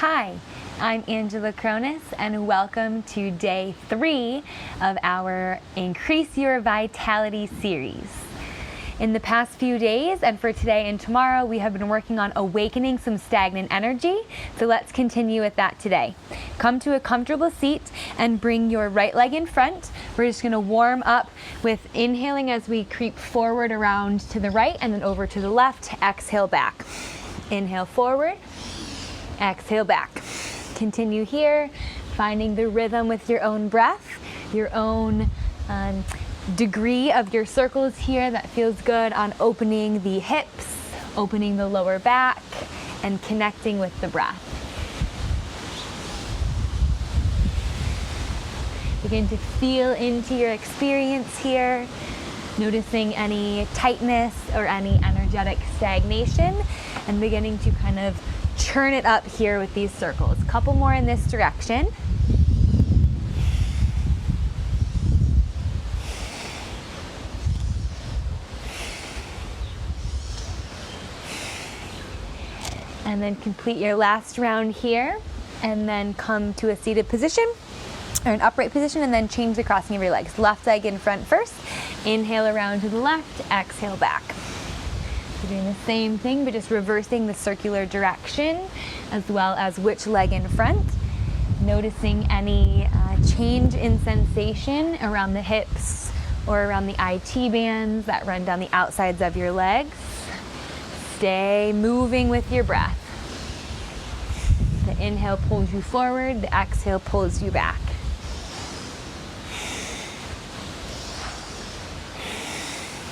Hi, I'm angelachronis and welcome to day 3 of our Increase Your Vitality series. In the past few days and for today and tomorrow, we have been working on awakening some stagnant energy, so let's continue with that today. Come to a comfortable seat and bring your right leg in front. We're just going to warm up with inhaling as we creep forward around to the right and then over to the left. Exhale back. Inhale forward. Exhale back. Continue here, finding the rhythm with your own breath, your own degree of your circles here that feels good on opening the hips, opening the lower back, and connecting with the breath. Begin to feel into your experience here, noticing any tightness or any energetic stagnation, and beginning to kind of churn it up here with these circles. A couple more in this direction. And then complete your last round here, and then come to a seated position or an upright position, and then change the crossing of your legs. Left leg in front first. Inhale around to the left, exhale back. You're doing the same thing, but just reversing the circular direction as well as which leg in front. Noticing any change in sensation around the hips or around the IT bands that run down the outsides of your legs. Stay moving with your breath. The inhale pulls you forward, the exhale pulls you back.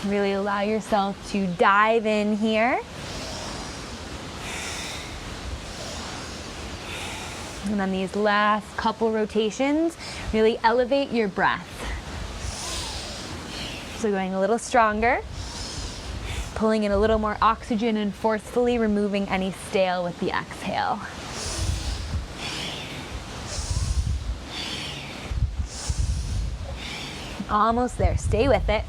Really allow yourself to dive in here. And on these last couple rotations, really elevate your breath. So going a little stronger, pulling in a little more oxygen and forcefully removing any stale with the exhale. Almost there, stay with it.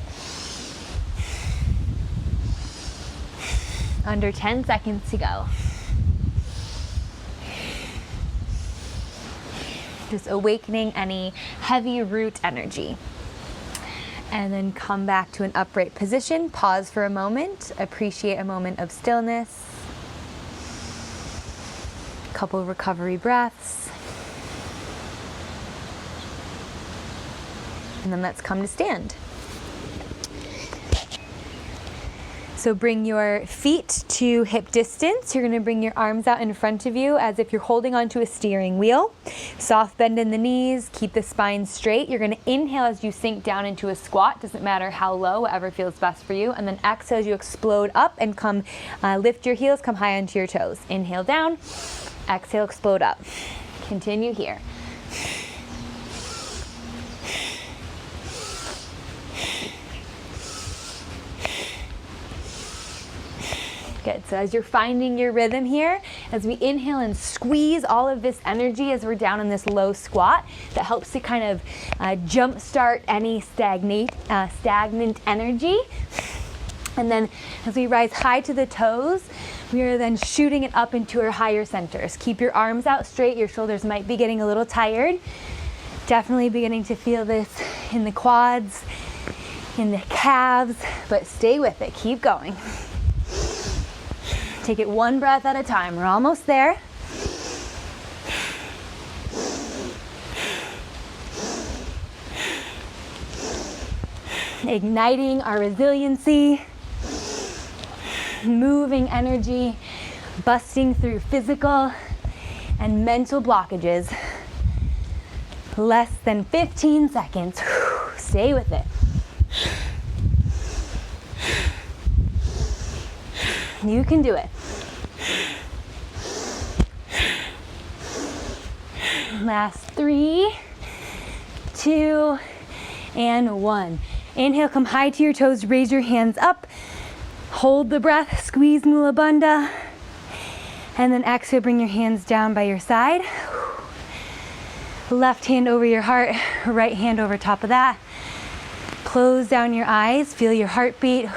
Under 10 seconds to go. Just awakening any heavy root energy. And then come back to an upright position. Pause for a moment. Appreciate a moment of stillness. A couple recovery breaths. And then let's come to stand. So bring your feet to hip distance. You're going to bring your arms out in front of you as if you're holding onto a steering wheel. Soft bend in the knees, keep the spine straight. You're going to inhale as you sink down into a squat. Doesn't matter how low, whatever feels best for you. And then exhale as you explode up and come, lift your heels, come high onto your toes. Inhale down, exhale, explode up. Continue here. Good, so as you're finding your rhythm here, as we inhale and squeeze all of this energy as we're down in this low squat, that helps to kind of jumpstart any stagnant energy. And then as we rise high to the toes, we are then shooting it up into our higher centers. Keep your arms out straight, your shoulders might be getting a little tired. Definitely beginning to feel this in the quads, in the calves, but stay with it, keep going. Take it one breath at a time. We're almost there. Igniting our resiliency, moving energy, busting through physical and mental blockages. Less than 15 seconds. Stay with it. You can do it. Last 3, 2, and 1. Inhale, come high to your toes, raise your hands up. Hold the breath, squeeze Mula Bandha. And then exhale, bring your hands down by your side. Left hand over your heart, right hand over top of that. Close down your eyes, feel your heartbeat.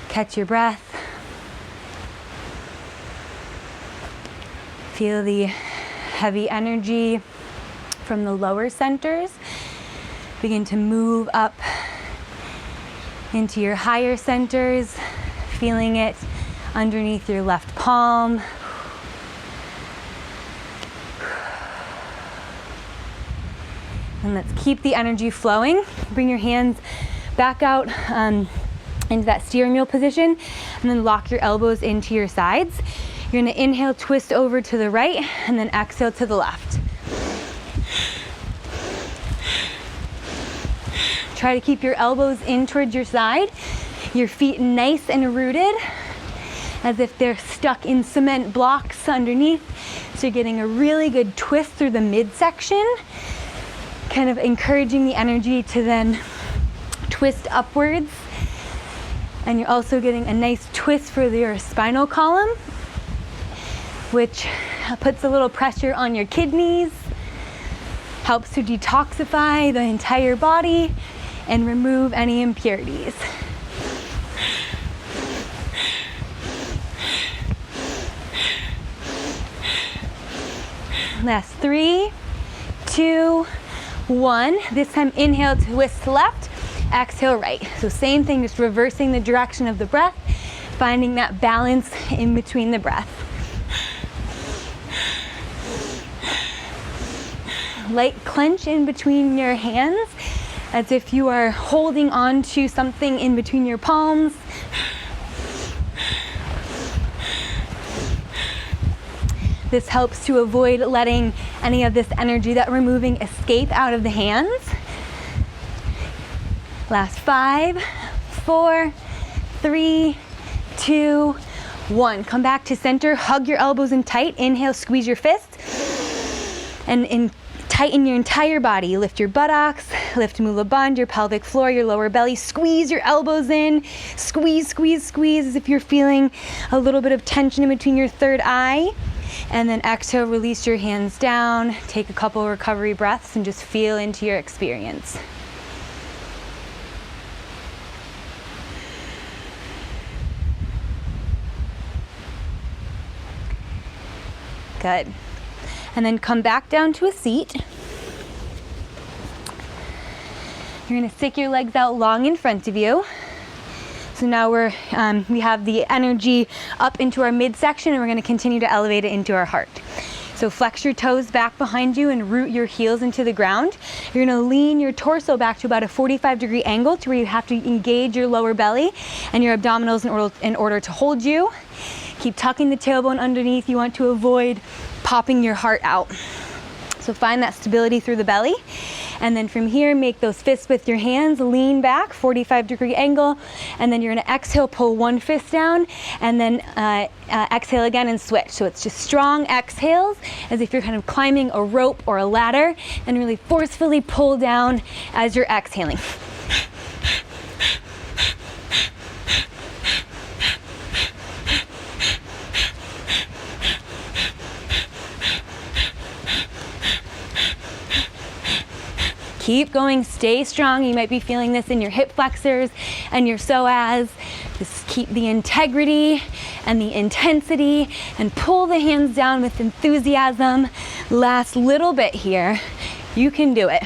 Catch your breath. Feel the heavy energy from the lower centers begin to move up into your higher centers, feeling it underneath your left palm. And let's keep the energy flowing. Bring your hands back out into that steering wheel position, and then lock your elbows into your sides. You're gonna inhale, twist over to the right, and then exhale to the left. Try to keep your elbows in towards your side, your feet nice and rooted, as if they're stuck in cement blocks underneath. So you're getting a really good twist through the midsection, kind of encouraging the energy to then twist upwards. And you're also getting a nice twist for your spinal column, which puts a little pressure on your kidneys, helps to detoxify the entire body and remove any impurities. Last 3, 2, 1. This time inhale, twist to left, exhale right. So same thing, just reversing the direction of the breath, finding that balance in between the breath. Light clench in between your hands, as if you are holding on to something in between your palms. This helps to avoid letting any of this energy that we're moving escape out of the hands. Last 5, 4, 3, 2, 1. Come back to center, hug your elbows in tight. Inhale, squeeze your fists. And tighten your entire body. Lift your buttocks, lift Mula Bandha, your pelvic floor, your lower belly. Squeeze your elbows in. Squeeze, squeeze, squeeze, as if you're feeling a little bit of tension in between your third eye. And then exhale, release your hands down. Take a couple recovery breaths and just feel into your experience. Good. And then come back down to a seat. You're gonna stick your legs out long in front of you. So now we have the energy up into our midsection, and we're gonna continue to elevate it into our heart. So flex your toes back behind you and root your heels into the ground. You're gonna lean your torso back to about a 45-degree angle to where you have to engage your lower belly and your abdominals in order to hold you. Keep tucking the tailbone underneath. You want to avoid popping your heart out. So find that stability through the belly. And then from here, make those fists with your hands, lean back, 45-degree angle. And then you're gonna exhale, pull one fist down, and then exhale again and switch. So it's just strong exhales, as if you're kind of climbing a rope or a ladder, and really forcefully pull down as you're exhaling. Keep going, stay strong. You might be feeling this in your hip flexors and your psoas. Just keep the integrity and the intensity and pull the hands down with enthusiasm. Last little bit here. You can do it.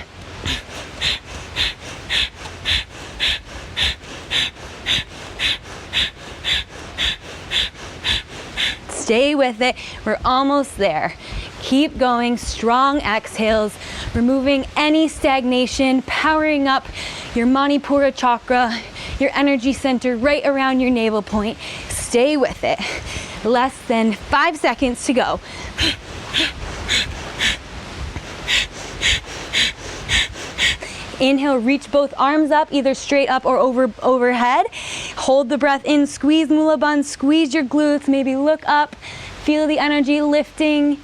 Stay with it. We're almost there. Keep going, strong exhales, removing any stagnation, powering up your Manipura chakra, your energy center right around your navel point. Stay with it. Less than 5 seconds to go. Inhale, reach both arms up, either straight up or overhead. Hold the breath in, squeeze Mula Bandha, squeeze your glutes, maybe look up, feel the energy lifting.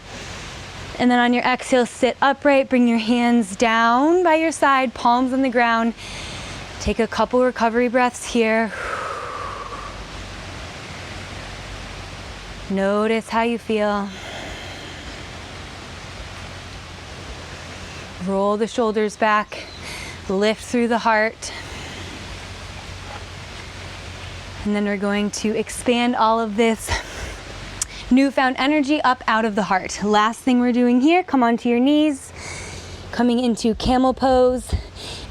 And then on your exhale, sit upright, bring your hands down by your side, palms on the ground. Take a couple recovery breaths here. Notice how you feel. Roll the shoulders back, lift through the heart. And then we're going to expand all of this newfound energy up out of the heart. Last thing we're doing here, come onto your knees, coming into camel pose.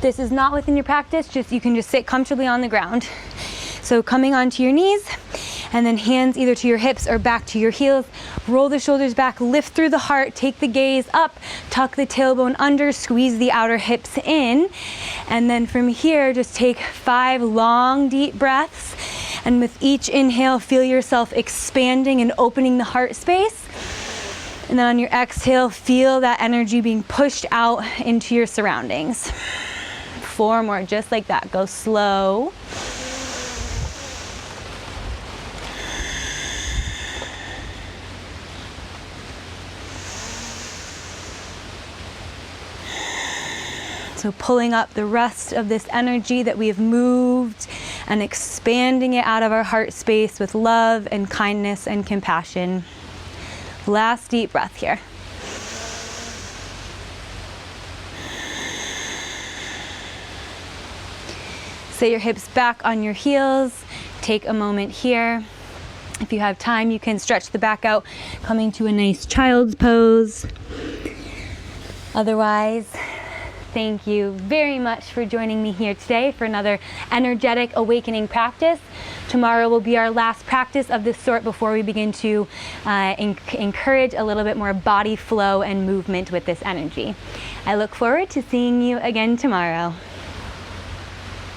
This is not within your practice, you can just sit comfortably on the ground. So coming onto your knees, and then hands either to your hips or back to your heels. Roll the shoulders back, lift through the heart, take the gaze up, tuck the tailbone under, squeeze the outer hips in. And then from here, just take 5 long, deep breaths. And with each inhale, feel yourself expanding and opening the heart space. And then on your exhale, feel that energy being pushed out into your surroundings. 4 more, just like that. Go slow. So pulling up the rest of this energy that we have moved and expanding it out of our heart space with love and kindness and compassion. Last deep breath here. Set your hips back on your heels. Take a moment here. If you have time, you can stretch the back out, coming to a nice child's pose. Otherwise, thank you very much for joining me here today for another energetic awakening practice. Tomorrow will be our last practice of this sort before we begin to encourage a little bit more body flow and movement with this energy. I look forward to seeing you again tomorrow.